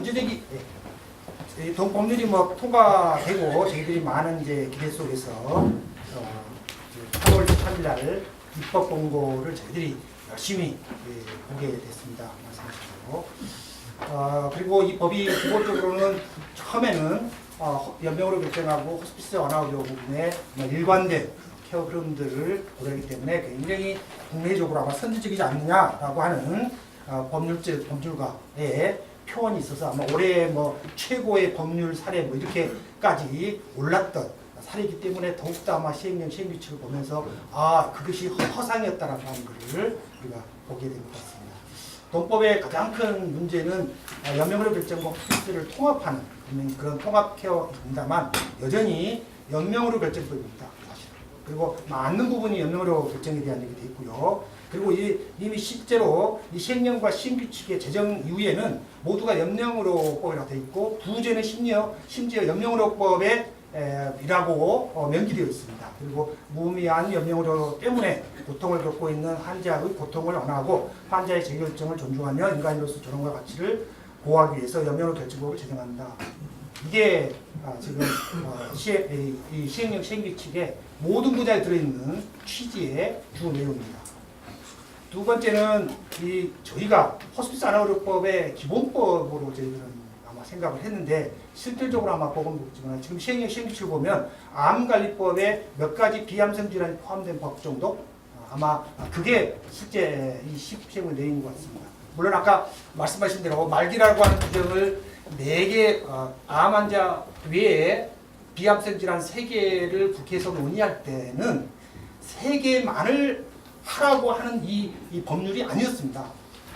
경제적인 법률이 뭐 통과되고 저희들이 많은 이제 기대 속에서 8월 13일 날 입법 공고를 저희들이 열심히 보게 됐습니다. 말씀하셨고 그리고 이 법이 기본적으로는 처음에는 연명으로 결정하고 호스피스 완화 의료 부분에 일관된 케어 흐름들을 고려하기 때문에 굉장히 국내적으로 아마 선제적이지 않느냐라고 하는 법률가의 표현이 있어서 아마 올해 뭐 최고의 법률 사례 뭐 이렇게까지 올랐던 사례이기 때문에 더욱더 아마 시행령 시행규칙을 보면서 그것이 허상이었다라고 하는 것을 우리가 보게 된 것 같습니다. 돈법의 가장 큰 문제는 연명으로 결정과 호스피스를 통합하는 그런 통합 케어입니다만 여전히 연명으로 결정법입니다. 그리고 맞는 부분이 연명으로 결정에 대한 얘기도 있고요. 그리고 이미 실제로 이 시행령과 시행규칙의 제정 이후에는 모두가 연명으로법이라고 되어 있고 부제는 심지어 연명으로법에 이라고 명기되어 있습니다. 그리고 무의미한 연명으로 때문에 고통을 겪고 있는 환자의 고통을 완화하고 환자의 자기결정을 존중하며 인간으로서 존엄과 가치를 보호하기 위해서 연명으로 결정법을 제정한다. 이게 지금 이 시행령 시행규칙의 모든 분야에 들어있는 취지의 주 내용입니다. 두 번째는 저희가 호스피스 안화의료법의 기본법으로 저희들은 아마 생각을 했는데 실질적으로 아마 보건복지부나 지금 시행령 시행규칙을 보면 암관리법에 몇 가지 비암성 질환이 포함된 법 정도 아마 그게 실제 이 시행령 내용인 것 같습니다. 물론 아까 말씀하신 대로 말기라고 하는 규정을 4개 암 환자 외에 비암성 질환 3개를 국회에서 논의할 때는 3개만을 하라고 하는 이 법률이 아니었습니다.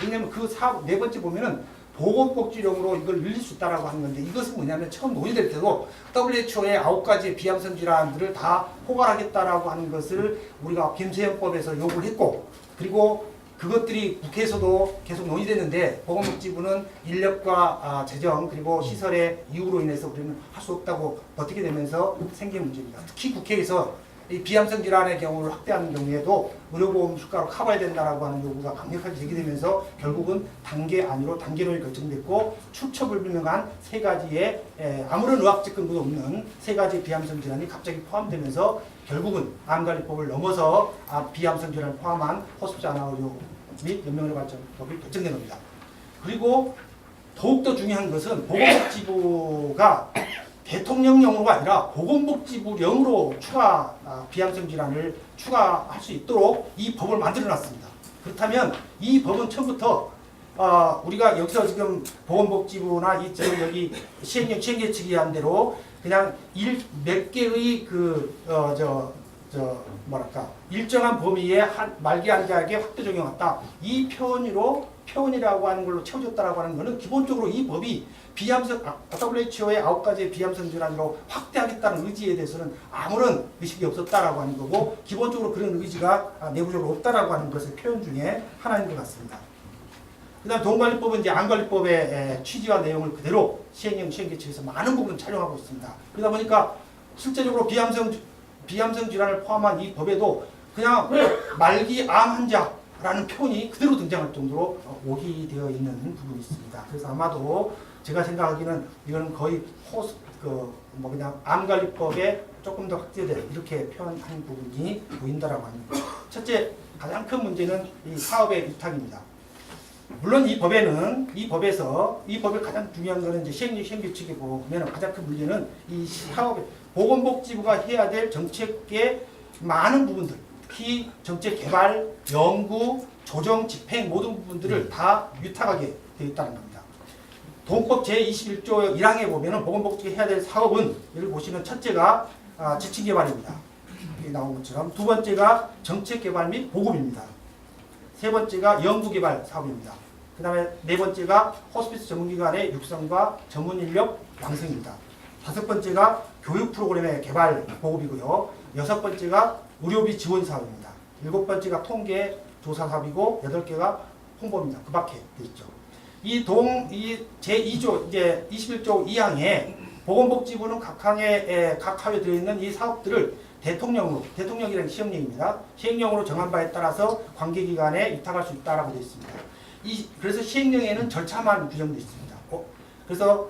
왜냐하면 그 네 번째 보면은 보건복지령으로 이걸 늘릴 수 있다라고 하는 건데 이것은 뭐냐면 처음 논의될 때도 WHO의 9가지 비암성 질환들을 다 포괄하겠다라고 하는 것을 우리가 김세현법에서 요구를 했고 그리고 그것들이 국회에서도 계속 논의됐는데 보건복지부는 인력과 재정 그리고 시설의 이유로 인해서 우리는 할 수 없다고 버티게 되면서 생긴 문제입니다. 특히 국회에서 이 비암성 질환의 경우를 확대하는 경우에도 의료보험 수가로 커버해야 된다라고 하는 요구가 강력하게 제기되면서 결국은 단계 안으로 단계론이 결정됐고 출처불명한 3가지의 아무런 의학적 근거도 없는 3가지 비암성 질환이 갑자기 포함되면서 결국은 암관리법을 넘어서 비암성 질환을 포함한 호스피스 안화의료 및 연명의료 발전법이 결정된 겁니다. 그리고 더욱더 중요한 것은 보건복지부가 대통령령으로가 아니라 보건복지부령으로 비암성 질환을 추가할 수 있도록 이 법을 만들어놨습니다. 그렇다면 이 법은 처음부터 우리가 여기서 지금 보건복지부나 지금 여기 시행령 시행규칙이 한 대로 그냥 몇 개의 일정한 범위에 말기 환자에게 확대 적용했다. 이 표현이라고 하는 걸로 채워졌다라고 하는 것은 기본적으로 이 법이 WHO의 9가지 비암성 질환으로 확대하겠다는 의지에 대해서는 아무런 의식이 없었다라고 하는 거고 기본적으로 그런 의지가 내부적으로 없다라고 하는 것의 표현 중에 하나인 것 같습니다. 그 다음 돈관리법은 이제 암관리법의 취지와 내용을 그대로 시행령 시행규칙에서 많은 부분을 촬영하고 있습니다. 그러다 보니까 실제적으로 비암성 질환을 포함한 이 법에도 그냥 말기 암 환자라는 표현이 그대로 등장할 정도로 오기되어 있는 부분이 있습니다. 그래서 아마도 제가 생각하기는 이거는 거의 그냥 암관리법에 조금 더 확대된 이렇게 표현한 부분이 보인다라고 합니다. 첫째 가장 큰 문제는 이 사업의 위탁입니다. 물론 이 법에서 이 법의 가장 중요한 거는 이제 시행규칙에 보면 가장 큰 문제는 이 사업의 보건복지부가 해야 될 정책의 많은 부분들, 특히 정책 개발, 연구, 조정, 집행 모든 부분들을 다 위탁하게 되어 있다는 겁니다. 돈법 제21조 1항에 보면 보건복지가 해야 될 사업은 여기 보시면 첫째가 지침 개발입니다. 여기 나온 것처럼 두 번째가 정책 개발 및 보급입니다. 세 번째가 연구 개발 사업입니다. 그 다음에 네 번째가 호스피스 전문기관의 육성과 전문 인력 양성입니다. 다섯 번째가 교육 프로그램의 개발 보급이고요. 여섯 번째가 의료비 지원 사업입니다. 일곱 번째가 통계 조사 사업이고 8개가 홍보입니다. 그 밖에 돼 있죠. 이 제2조 이제 21조 2항에 보건복지부는 각 항에 들어있는 이 사업들을 대통령이라는 시행령입니다. 시행령으로 정한 바에 따라서 관계기관에 위탁할 수 있다라고 되어 있습니다. 그래서 시행령에는 절차만 규정되어 있습니다. 그래서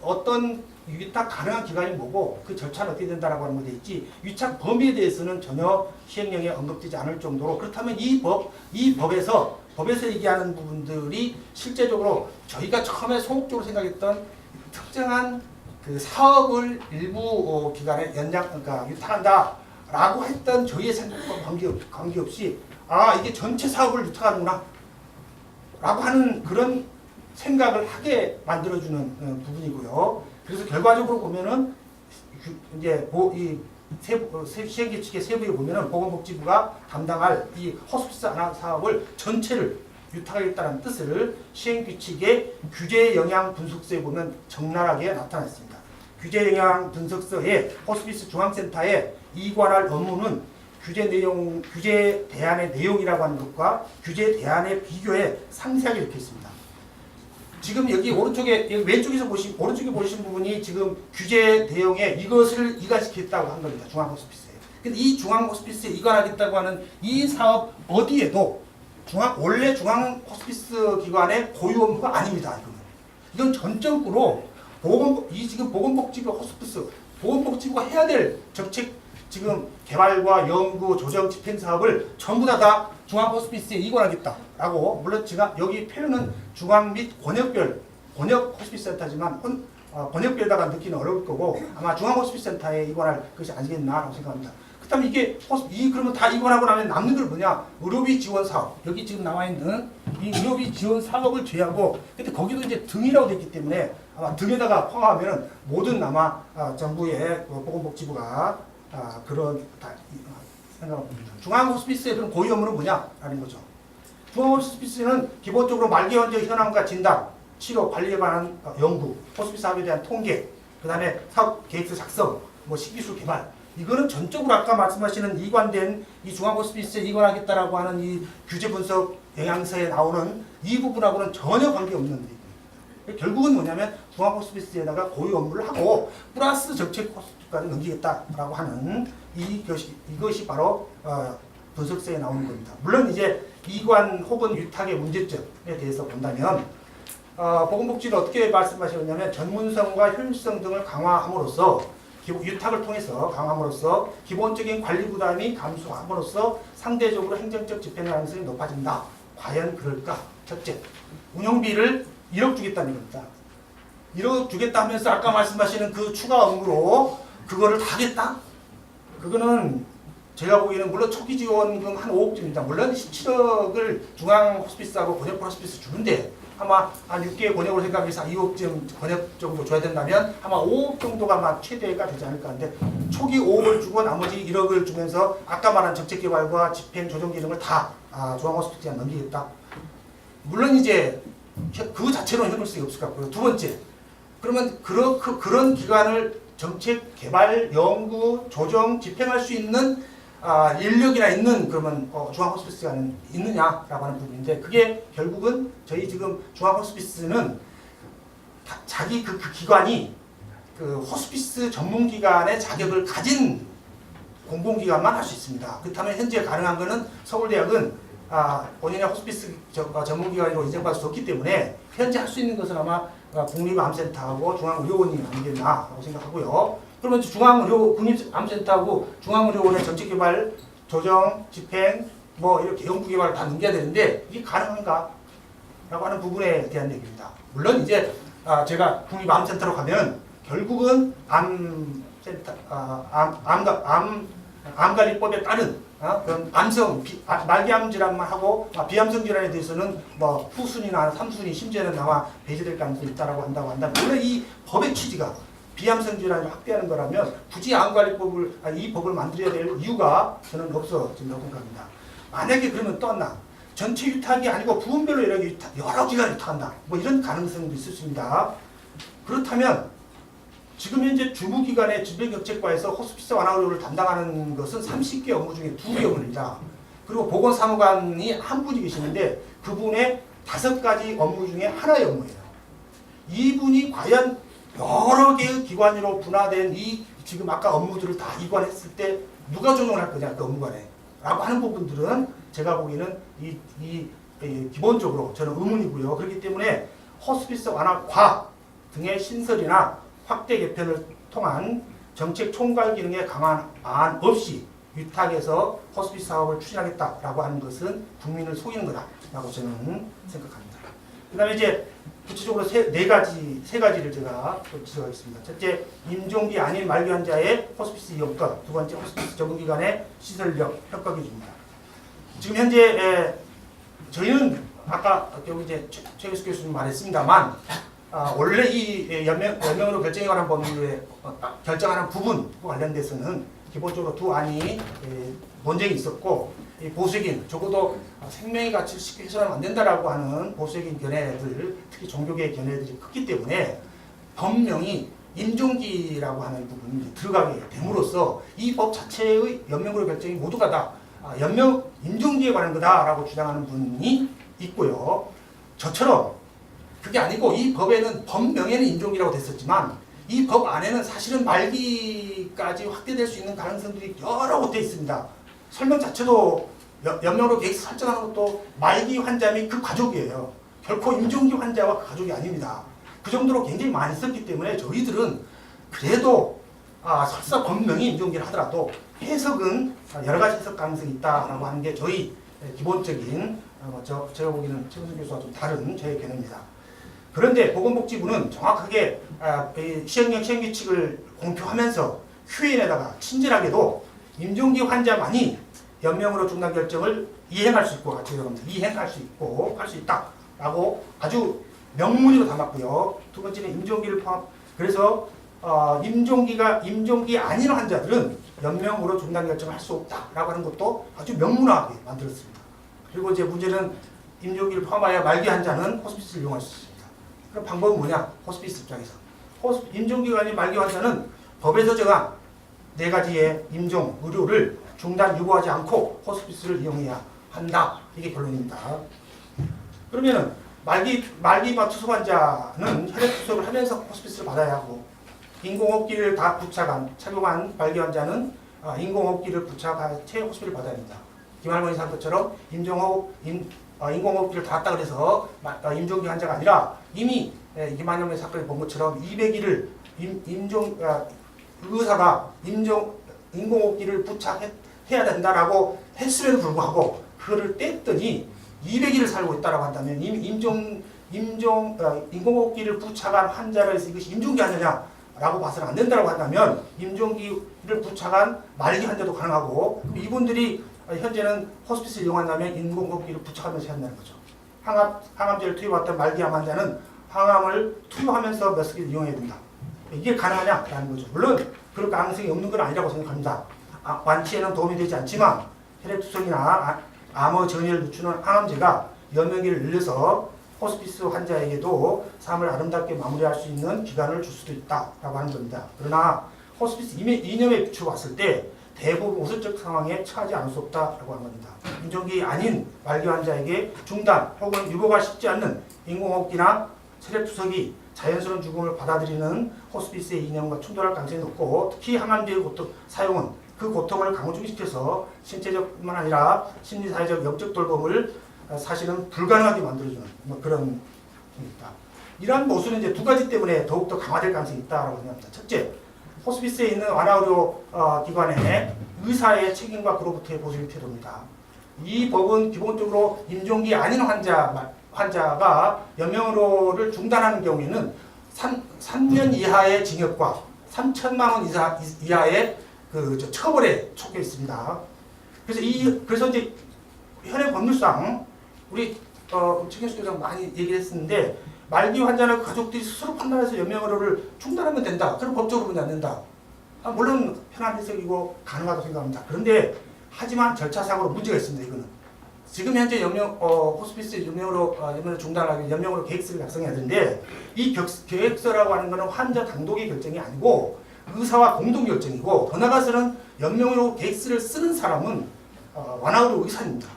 어떤 위탁 가능한 기간이 뭐고 그 절차는 어떻게 된다라고 하는 것에 있지 위탁 범위에 대해서는 전혀 시행령에 언급되지 않을 정도로 그렇다면 이 법에서 얘기하는 부분들이 실제적으로 저희가 처음에 소극적으로 생각했던 특정한 그 사업을 일부 기간에 그러니까 유탁한다라고 했던 저희의 생각과 관계없이 이게 전체 사업을 유탁하는구나 라고 하는 그런 생각을 하게 만들어주는 부분이고요. 그래서 결과적으로 보면은 이제 이 시행규칙의 세부에 보면은 보건복지부가 담당할 이 호스피스 사업을 전체를 유탁하겠다는 뜻을 시행규칙의 규제영향분석서에 보면 적나라하게 나타나 있습니다. 규제영향분석서에 호스피스 중앙센터에 이관할 업무는 규제 대안의 내용이라고 하는 것과 규제 대안의 비교에 상세하게 이렇게 있습니다. 지금 여기 왼쪽에 보시신 부분이 지금 규제 대응에 이것을 이관시키겠다고 한 겁니다. 중앙호스피스에. 근데 이 중앙호스피스에 이관하겠다고 하는 이 사업 어디에도 원래 중앙호스피스 기관의 고유 업무가 아닙니다. 이건 전적으로 지금 보건복지부 호스피스, 보건복지부가 해야 될 정책 지금 개발과 연구, 조정, 집행 사업을 전부 다 중앙호스피스에 이관하겠다라고 물론 제가 여기 표현은 중앙 및 권역 호스피스 센터지만 권역별다가 넣기는 어려울 거고 아마 중앙호스피스 센터에 이관할 것이 아니겠나라고 생각합니다. 그렇다면 그러면 다 이관하고 나면 남는 건 뭐냐? 의료비 지원 사업. 여기 지금 나와 있는 이 의료비 지원 사업을 제외하고 근데 거기도 이제 등이라고 되어 있기 때문에 아마 등에다가 포함하면 모든 아마 정부의 보건복지부가 그런 생각합니다. 중앙호스피스의 그런 고유 업무는 뭐냐라는 거죠. 중앙호스피스는 기본적으로 말기 환자 현황과 진단, 치료, 관리에 관한 연구, 호스피스 사업에 대한 통계, 그 다음에 사업 계획서 작성, 신기술 개발. 이거는 전적으로 아까 말씀하시는 이관된 이 중앙호스피스에 이관하겠다라고 하는 이 규제 분석 영양서에 나오는 이 부분하고는 전혀 관계없는 얘기입니다. 결국은 뭐냐면 중앙호스피스에다가 고유 업무를 하고 플러스 정책 호스피스까지 넘기겠다라고 하는 이것이 바로 분석서에 나오는 겁니다. 물론 이제 이관 혹은 위탁의 문제점에 대해서 본다면 보건복지를 어떻게 말씀하셨냐면 전문성과 효율성 등을 강화함으로써 유탁을 통해서 강화함으로써 기본적인 관리 부담이 감소함으로써 상대적으로 행정적 집행 가능성이 높아진다. 과연 그럴까? 첫째, 운영비를 1억 주겠다는 겁니다. 1억 주겠다 하면서 아까 말씀하시는 그 추가 업무로 그거를 다 하겠다? 그거는 제가 보기에는 물론 초기 지원금 한 5억쯤입니다. 물론 17억을 중앙 호스피스하고 권역 호스피스 주는데 아마 한 6개의 권역으로 생각해서 2억쯤 권역 정도 줘야 된다면 아마 5억 정도가 아마 최대가 되지 않을까 하는데 초기 5억을 주고 나머지 1억을 주면서 아까 말한 정책개발과 집행 조정 기능을 다 중앙 호스피스에 넘기겠다. 물론 이제 그 자체로는 효율성이 없을 것 같고요. 두 번째, 그러면 그런 기관을 정책, 개발, 연구, 조정, 집행할 수 있는 인력이나 있는 그러면 중앙 호스피스가 있느냐라고 하는 부분인데 그게 결국은 저희 지금 중앙 호스피스는 자기 그 기관이 그 호스피스 전문 기관의 자격을 가진 공공기관만 할 수 있습니다. 그렇다면 현재 가능한 거는 서울대학은 본인의 호스피스 전문기관으로 인정받을 수 없기 때문에 현재 할 수 있는 것은 아마 국립암센터하고 중앙의료원이 아니겠나라고 생각하고요. 그러면 국립암센터하고 중앙의료원의 정책개발, 조정, 집행, 이렇게 연구개발을 다 넘겨야 되는데 이게 가능한가? 라고 하는 부분에 대한 얘기입니다. 물론 이제 제가 국립암센터로 가면 결국은 암관리법에 따른 그런 말기암 질환만 하고 비암성 질환에 대해서는 후순위나 3순위 심지어는 아마 배제될 가능성이 있다고 한다고 한다면 물론 이 법의 취지가 비암성 질환을 확대하는 거라면 굳이 이 법을 만들어야 될 이유가 저는 없어진다고 생각합니다. 만약에 그러면 또 하나 전체 유탁이 아니고 부분별로 여러 기관을 유탁한다. 이런 가능성도 있을 수 있습니다. 그렇다면 지금 현재 주무기관의 질병정책과에서 호스피스 완화의료를 담당하는 것은 30개 업무 중에 2개 업무입니다. 그리고 보건사무관이 한 분이 계시는데 그분의 5가지 업무 중에 하나의 업무예요. 이분이 과연 여러 개의 기관으로 분화된 이 지금 아까 업무들을 다 이관했을 때 누가 조정을 할 거냐 그 업무관에 라고 하는 부분들은 제가 보기에는 기본적으로 저는 의문이고요. 그렇기 때문에 호스피스 완화과 등의 신설이나 확대 개편을 통한 정책 총괄 기능의 강화한 안 없이 위탁해서 호스피스 사업을 추진하겠다라고 하는 것은 국민을 속이는 거다라고 저는 생각합니다. 그 다음에 이제 구체적으로 세 가지를 제가 또 지적하겠습니다. 첫째, 임종기 아닌 말기 환자의 호스피스 이용권. 두 번째, 호스피스 전문기관의 시설력 평가 기준입니다. 지금 현재 저희는 아까 여기 이제 최규수 교수님 말했습니다만 원래 이 연명으로 결정에 관한 법률에 결정하는 부분과 관련돼서는 기본적으로 두 안이 논쟁이 있었고 보수적인 적어도 생명의 가치를 쉽게 훼손하면 안 된다라고 하는 보수적인 견해들, 특히 종교계의 견해들이 컸기 때문에 법명이 임종기라고 하는 부분이 들어가게 됨으로써 이 법 자체의 연명으로 결정이 모두가 다 임종기에 관한 거다라고 주장하는 분이 있고요. 저처럼 그게 아니고 이 법에는 법명에는 임종기라고 됐었지만 이 법 안에는 사실은 말기까지 확대될 수 있는 가능성들이 여러 곳에 있습니다. 설명 자체도 연명으로 계획 설정하는 것도 말기 환자 및 그 가족이에요. 결코 임종기 환자와 그 가족이 아닙니다. 그 정도로 굉장히 많이 썼기 때문에 저희들은 그래도 설사 법명이 임종기를 하더라도 해석은 여러 가지 해석 가능성이 있다라고 하는 게 저희 기본적인 제가 보기에는 최근수 교수와 좀 다른 저의 견해입니다. 그런데 보건복지부는 정확하게 시행령 시행규칙을 공표하면서 휴인에다가 친절하게도 임종기 환자만이 연명으로 중단 결정을 이행할 수 있고 이행할 수 있고 할 수 있다라고 아주 명문으로 담았고요. 두 번째는 임종기를 포함. 그래서 임종기 아닌 환자들은 연명으로 중단 결정을 할 수 없다라고 하는 것도 아주 명문하게 만들었습니다. 그리고 이제 문제는 임종기를 포함하여 말기 환자는 호스피스를 이용할 수 있습니다. 그럼 방법은 뭐냐? 호스피스 입장에서 임종기가 아닌 말기 환자는 법에서 정한 4가지의 임종 의료를 중단 유보하지 않고 호스피스를 이용해야 한다. 이게 결론입니다. 그러면은 말기와 투석 환자는 혈액 투석을 하면서 호스피스를 받아야 하고 인공호흡기를 다 착용한 말기 환자는 인공호흡기를 부착한 채 호스피스를 받아야 합니다. 김할머니 산 것처럼 인공호흡기를 다 했다 그래서 임종기 환자가 아니라 이미 김한영의 사건을 본 것처럼 200일을 의사가 인공호흡기를 부착해야 된다라고 했음에도 불구하고 그거를 뗐더니 200일을 살고 있다라고 한다면 인공호흡기를 부착한 환자라서 이것이 임종기 환자냐라고 봐서는 안 된다라고 한다면 임종기를 부착한 말기 환자도 가능하고 이분들이 현재는 호스피스를 이용한다면 인공호흡기를 부착하면서 해야 한다는 거죠. 항암제를 투여받던 말기암 환자는 항암을 투여하면서 몇 시간 이용해야 된다. 이게 가능하냐라는 거죠. 물론 그럴 가능성이 없는 건 아니라고 생각합니다. 완치에는 도움이 되지 않지만 혈액투석이나 암의 전이를 늦추는 항암제가 연명기를 늘려서 호스피스 환자에게도 삶을 아름답게 마무리할 수 있는 기간을 줄 수도 있다라고 하는 겁니다. 그러나 호스피스 이념에 비추어 봤을 때 대부분 우선적 상황에 처하지 않을 수 없다라고 하는 겁니다. 임종기 아닌 말기 환자에게 중단 혹은 유보가 쉽지 않는 인공호흡기나 혈액투석이 자연스러운 죽음을 받아들이는 호스피스의 이념과 충돌할 가능성이 높고 특히 항암제의 사용은 그 고통을 강조시켜서 신체적뿐만 아니라 심리사회적 영적 돌봄을 사실은 불가능하게 만들어주는 그런 겁니다. 이러한 모순은 이제 2가지 때문에 더욱더 강화될 가능성이 있다고 생각합니다. 첫째, 호스피스에 있는 완화의료 기관의 의사의 책임과 그로부터의 보수적인 태도입니다. 이 법은 기본적으로 임종기 아닌 환자가 연명의료를 중단하는 경우에는 3년 이하의 징역과 3천만 원 이하의 처벌에 촉혀 있습니다. 그래서 이제 현행 법률상 우리 최경수 교수가 많이 얘기를 했었는데 말기 환자나 가족들이 스스로 판단해서 연명의료를 중단하면 된다. 그럼 법적으로 문제 안 된다. 물론 편한 해석이고 가능하다고 생각합니다. 그런데 하지만 절차상으로 문제가 있습니다. 이거는 지금 현재 호스피스 연명으로 중단하기 연명으로 계획서를 작성해야 되는데 이 계획서라고 하는 것은 환자 단독의 결정이 아니고 의사와 공동 결정이고 더 나아가서는 연명으로 계획서를 쓰는 사람은 완화의료 의사입니다.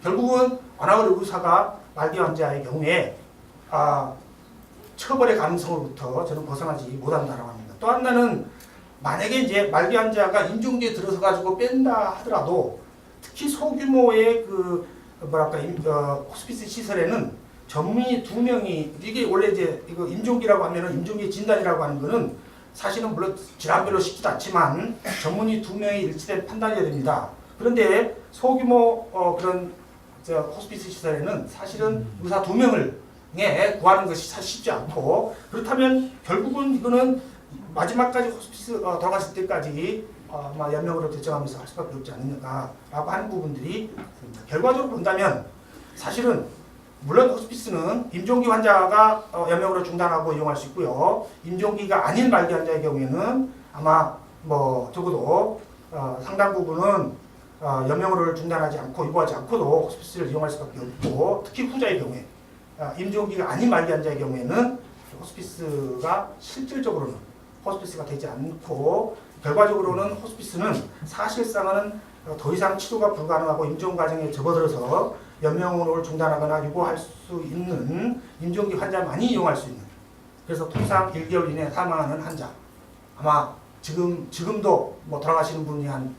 결국은 완화의료 의사가 말기 환자의 경우에 처벌의 가능성으로부터 저는 벗어나지 못한다라고 합니다. 또 하나는 만약에 이제 말기 환자가 임종기에 들어서 가지고 뺀다 하더라도 특히 소규모의 호스피스 시설에는 전문의 2명이 이게 원래 이제 이거 임종기라고 하면은 임종기 진단이라고 하는 거는 사실은 물론 질환별로 쉽지도 않지만 전문의 2명이 일치된 판단이어야 됩니다. 그런데 소규모 그런 호스피스 시설에는 사실은 의사 2명을 구하는 것이 사실 쉽지 않고 그렇다면 결국은 이거는 마지막까지 호스피스 돌아가실 때까지 아마 연명으로 결정하면서 할 수밖에 없지 않느냐라고 하는 부분들이 있습니다. 결과적으로 본다면 사실은 물론 호스피스는 임종기 환자가 연명으로 중단하고 이용할 수 있고요. 임종기가 아닌 말기 환자의 경우에는 아마 뭐 적어도 상당 부분은 연명으로를 중단하지 않고 유보하지 않고도 호스피스를 이용할 수밖에 없고 특히 후자의 경우에 임종기가 아닌 말기 환자의 경우에는 호스피스가 실질적으로는 호스피스가 되지 않고 결과적으로는 호스피스는 사실상은 더 이상 치료가 불가능하고 임종 과정에 접어들어서 연명으로를 중단하거나 유보할 수 있는 임종기 환자만이 이용할 수 있는 그래서 통상 1개월 이내에 사망하는 환자 아마 지금도 뭐 돌아가시는 분이 한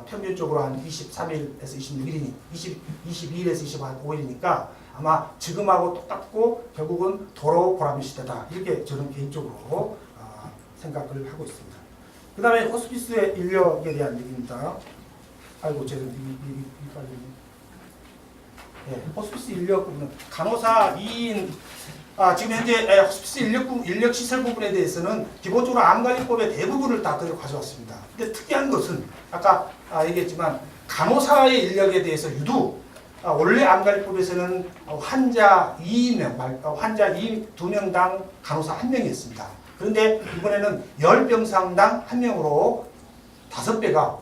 평균적으로 한 23일에서 26일이니 22일에서 25일이니까 아마 지금하고 똑같고 결국은 도로 보람의 시대다 이렇게 저는 개인적으로 생각을 하고 있습니다. 그 다음에 호스피스의 인력에 대한 얘기입니다. 아이고 제가 호스피스 인력 부분은 간호사 2인 지금 현재 호스피스 인력 시설 부분에 대해서는 기본적으로 암관리법의 대부분을 다 가져왔습니다. 근데 특이한 것은 아까 얘기했지만 간호사의 인력에 대해서 유독 원래 암관리법에서는 환자 2명당 간호사 1명이었습니다. 그런데 이번에는 10병상당 1명으로 5배가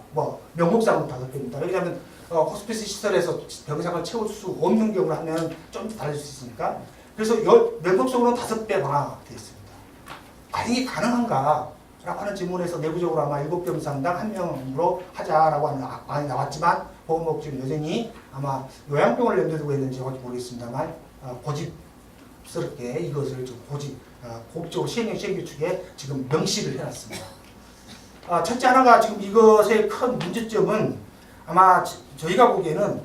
명목상으로 5배입니다. 왜냐하면 호스피스 시설에서 병상을 채울 수 없는 경우를 하면 좀 달라질 수 있으니까 그래서 명목적으로 5배 변화되어 있습니다. 과연 이게 가능한가? 라고 하는 질문에서 내부적으로 아마 7병상당 1명으로 하자라고 하는 안이 나왔지만 보건복지부는 여전히 아마 요양병원을 염두에 두고 있는지 모르겠습니다만 고집스럽게 이것을 좀 고급적으로 시행규칙에 지금 명시를 해놨습니다. 첫째 하나가 지금 이것의 큰 문제점은 아마 저희가 보기에는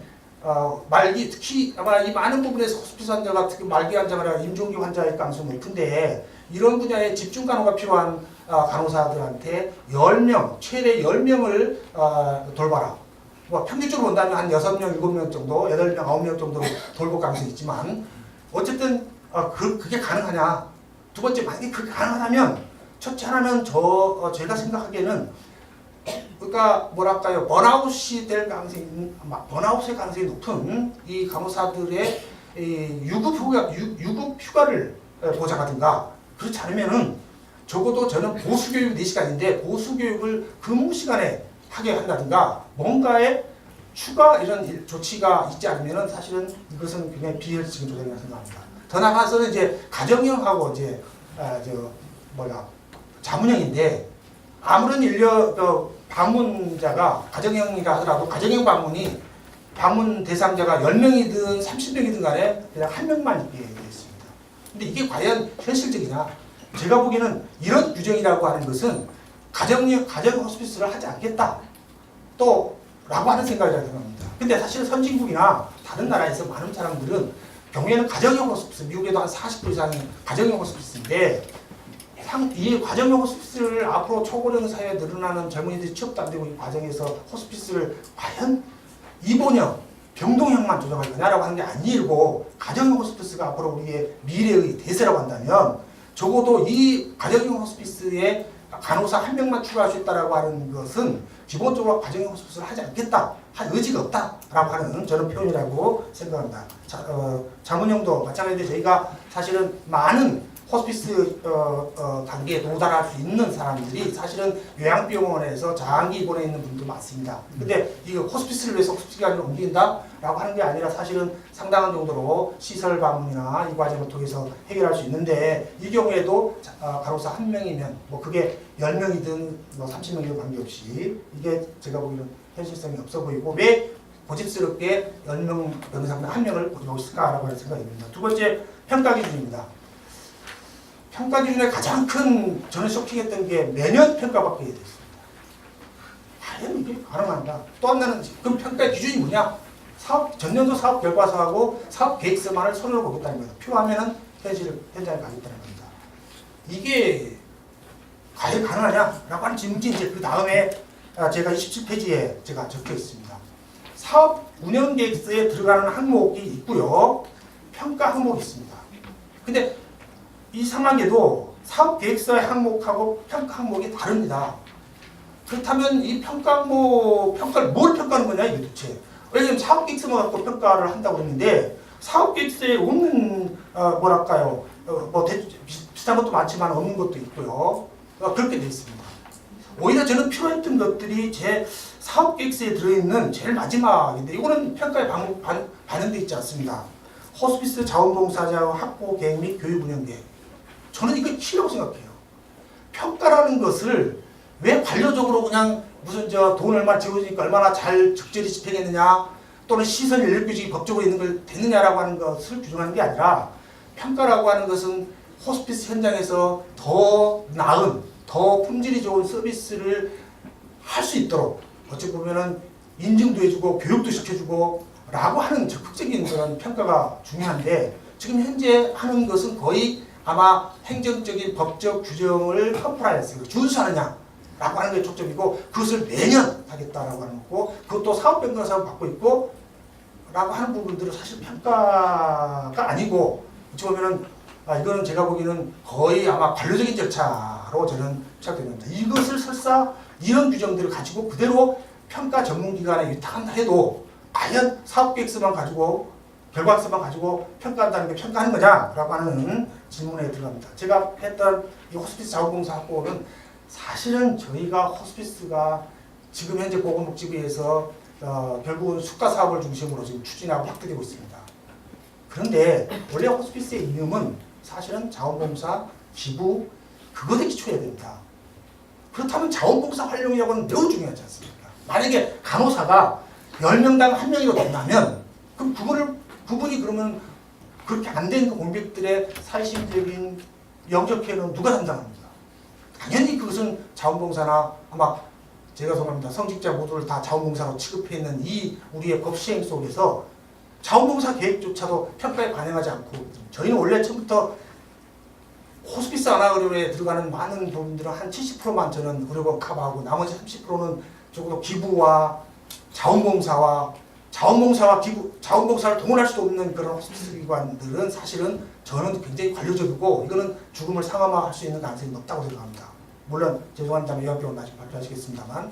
말기 특히 아마 이 많은 부분에서 호스피스 환자가 특히 말기 환자가 임종기 환자의 가능성이 높은데 이런 분야에 집중 간호가 필요한 간호사들한테 10명, 최대 10명을 돌봐라. 평균적으로 본다면 한 6명, 7명 정도, 8명, 9명 정도로 돌볼 가능성이 있지만 어쨌든 그게 가능하냐. 두 번째, 만약에 그게 가능하다면 첫째 하나는 제가 생각하기에는 그러니까 뭐랄까요 번아웃이 될 가능성이 번아웃의 가능성이 높은 이 간호사들의 유급 휴가를 보장하든가 그렇지 않으면은 적어도 저는 보수교육 4시간인데 보수교육을 근무 시간에 하게 한다든가 뭔가의 추가 이런 조치가 있지 않으면은 사실은 이것은 굉장히 비효율적인 조정이라고 생각합니다. 더 나아가서는 이제 가정형하고 이제 자문형인데 아무런 방문자가 가정형이라 하더라도 가정형 방문 대상자가 10명이든 30명이든 간에 그냥 1명만 있게 되어 있습니다. 근데 이게 과연 현실적이냐? 제가 보기에는 이런 규정이라고 하는 것은 가정 호스피스를 하지 않겠다. 또 라고 하는 생각이라고 생각합니다. 근데 사실 선진국이나 다른 나라에서 많은 사람들은 경우에는 가정형 호스피스, 미국에도 한 40% 이상이 가정형 호스피스인데 이 가정형 호스피스를 앞으로 초고령 사회에 늘어나는 젊은이들이 취업도 안 되고 이 과정에서 호스피스를 과연 입원형, 병동형만 조정할 거냐라고 하는 게 아니고 가정형 호스피스가 앞으로 우리의 미래의 대세라고 한다면 적어도 이 가정형 호스피스에 간호사 1명만 추가할 수 있다라고 하는 것은 기본적으로 가정형 호스피스를 하지 않겠다, 할 의지가 없다라고 하는 저는 표현이라고 생각합니다. 자문형도 마찬가지로 저희가 사실은 많은 호스피스 단계에 도달할 수 있는 사람들이 사실은 요양병원에서 장기 입원해 있는 분도 많습니다. 근데 이거 호스피스를 위해서 호스피스 기관으로 옮긴다라고 하는 게 아니라 사실은 상당한 정도로 시설 방문이나 이 과정을 통해서 해결할 수 있는데 이 경우에도 간호사 1명이면 뭐 그게 10명이든 뭐 30명이든 관계없이 이게 제가 보기에는 현실성이 없어 보이고 왜 고집스럽게 10명 병상 1명을 고집하고 있을까라고 하는 생각이 듭니다. 두 번째 평가 기준입니다. 평가 기준의 가장 큰 저는 쇼킹했던 게 매년 평가받게 됐습니다. 과연 이게 가능한가? 또 하나는 그럼 평가 기준이 뭐냐? 전년도 사업 결과서하고 사업 계획서만을 손으로 보겠다는 겁니다. 필요하면은 현장에 가겠다는 겁니다. 이게 과연 가능하냐라고 하는 질문이 이제 그 다음에 제가 27페이지에 제가 적혀 있습니다. 사업 운영 계획서에 들어가는 항목이 있고요. 평가 항목이 있습니다. 근데 이 상황에도 사업 계획서의 항목하고 평가 항목이 다릅니다. 그렇다면 이 평가를 뭘 평가하는 거냐 이게 도대체. 왜냐면 사업 계획서만 갖고 평가를 한다고 했는데 사업 계획서에 없는 뭐랄까요 비슷한 것도 많지만 없는 것도 있고요. 그렇게 되어 있습니다. 오히려 저는 필요했던 것들이 제 사업 계획서에 들어있는 제일 마지막인데 이거는 평가에 반영되어 있지 않습니다. 호스피스 자원봉사자 확보 계획 및 교육 운영 계획. 저는 이거 키라고 생각해요. 평가라는 것을 왜 관료적으로 그냥 무슨 돈 얼마 지어주니까 얼마나 잘 적절히 집행했느냐 또는 시설 인력 규칙이 법적으로 있는 걸 됐느냐라고 하는 것을 규정하는 게 아니라 평가라고 하는 것은 호스피스 현장에서 더 나은 더 품질이 좋은 서비스를 할 수 있도록 어찌 보면은 인증도 해주고 교육도 시켜주고 라고 하는 적극적인 그런 평가가 중요한데 지금 현재 하는 것은 거의 아마 행정적인 법적 규정을 컴플라이언스 준수하느냐 라고 하는 게 초점이고 그것을 매년 하겠다라고 하는 거고 그것도 사업평가사를 받고 있고 라고 하는 부분들은 사실 평가가 아니고 어찌 보면은 이거는 제가 보기에는 거의 아마 관료적인 절차로 저는 시작됩니다. 이것을 설사 이런 규정들을 가지고 그대로 평가 전문기관에 위탁한다 해도 과연 사업계획서만 가지고 결과서만 가지고 평가한다는 게 평가하는 거냐라고 하는 질문에 들어갑니다. 제가 했던 이 호스피스 자원봉사 학부는 사실은 저희가 호스피스가 지금 현재 보건복지부에서 결국은 수가 사업을 중심으로 지금 추진하고 확대되고 있습니다. 그런데 원래 호스피스의 이름은 사실은 자원봉사, 기부 그것에 기초해야 됩니다. 그렇다면 자원봉사 활용력은 매우 중요하지 않습니까? 만약에 간호사가 10명당 1명이라도 된다면 그럼 그분이 그러면 그렇게 안 된 그 공백들의 살심적인 영적 케어는 누가 담당합니까? 당연히 그것은 자원봉사나 아마 제가 생각합니다. 성직자 모두를 다 자원봉사로 취급해 있는 이 우리의 법 시행 속에서 자원봉사 계획조차도 평가에 반영하지 않고 저희는 원래 처음부터 호스피스 안하의료에 들어가는 많은 부분들은 한 70%만 저는 의료권 커버하고 나머지 30%는 적어도 기부와 자원봉사와 기부, 자원봉사를 동원할 수 없는 그런 호스피스 기관들은 사실은 저는 굉장히 관료적이고 이거는 죽음을 상암화할 수 있는 가능성이 높다고 생각합니다. 물론 죄송합니다. 요약비용 나중에 발표하시겠습니다만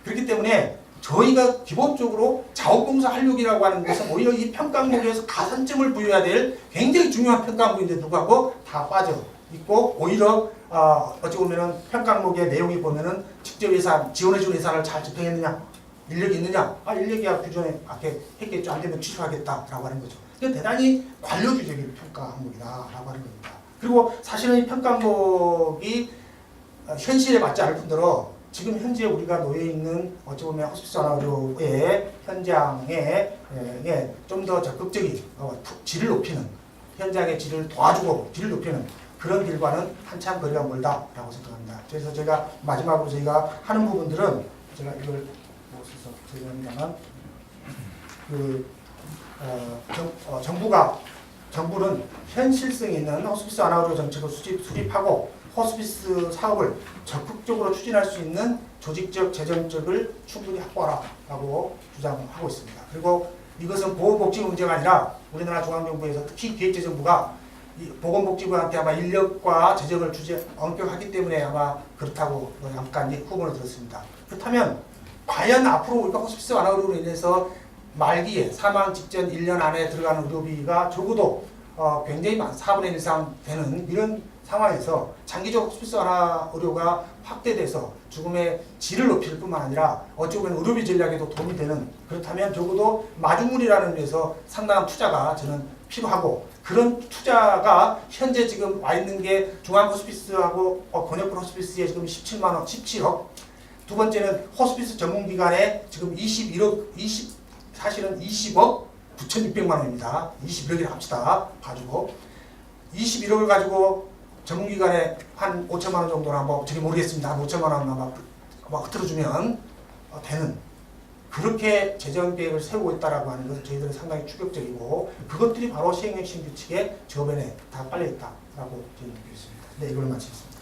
그렇기 때문에 저희가 기본적으로 자원봉사 활력이라고 하는 것은 오히려 이 평가 항목에서 가산점을 부여해야 될 굉장히 중요한 평가 항목인데 불구하고 다 빠져 있고 오히려 어찌 보면은 평가 항목의 내용이 보면은 직접 예산, 지원해준 예산을 잘 집행했느냐, 인력이 있느냐, 인력이야 규정에 맞게 했겠죠. 안 되면 취소하겠다라고 하는 거죠. 이건 대단히 관료주적인 평가 항목이다라고 하는 겁니다. 그리고 사실은 이 평가 항목이 현실에 맞지 않을 뿐더러 지금 현재 우리가 놓여 있는 어찌 보면 호스피스 안하의료의 현장에 좀 더 적극적인 질을 높이는 현장의 질을 도와주고 질을 높이는 그런 길과는 한참 거리가 멀다라고 생각합니다. 그래서 제가 마지막으로 저희가 하는 부분들은 제가 이걸 못 써서 죄송합니다만 정부는 현실성 있는 호스피스 안하의료 정책을 수립하고 호스피스 사업을 적극적으로 추진할 수 있는 조직적, 재정적을 충분히 확보하라고 주장하고 있습니다. 그리고 이것은 보건복지부 문제가 아니라 우리나라 중앙정부에서 특히 기획재정부가 이 보건복지부한테 아마 인력과 재정을 엄격하기 때문에 아마 그렇다고 잠깐 후문을 들었습니다. 그렇다면 과연 앞으로 우리가 호스피스 완화로 인해서 말기에 사망 직전 1년 안에 들어가는 의료비가 적어도 굉장히 4분의 1 이상 되는 이런 상황에서 장기적 호스피스 완화 의료가 확대돼서 죽음의 질을 높일 뿐만 아니라 어찌 보면 의료비 전략에도 도움이 되는 그렇다면 적어도 마중물이라는 의미에서 상당한 투자가 저는 필요하고 그런 투자가 현재 지금 와 있는 게 중앙호스피스하고 권역별 호스피스에 지금 17만원, 17억 두 번째는 호스피스 전문기관에 지금 21억, 사실은 20억 9,600만 원입니다. 21억이라 합시다. 가지고 21억을 가지고 전문기관에 한 5천만 원 정도나 뭐 저기 모르겠습니다. 한 5천만 원 아마 흐트러주면 되는 그렇게 재정 계획을 세우고 있다라고 하는 것은 저희들은 상당히 충격적이고 그것들이 바로 시행령 신규칙의 저변에 다 깔려 있다라고 저는 보겠습니다. 네, 이걸 마치겠습니다.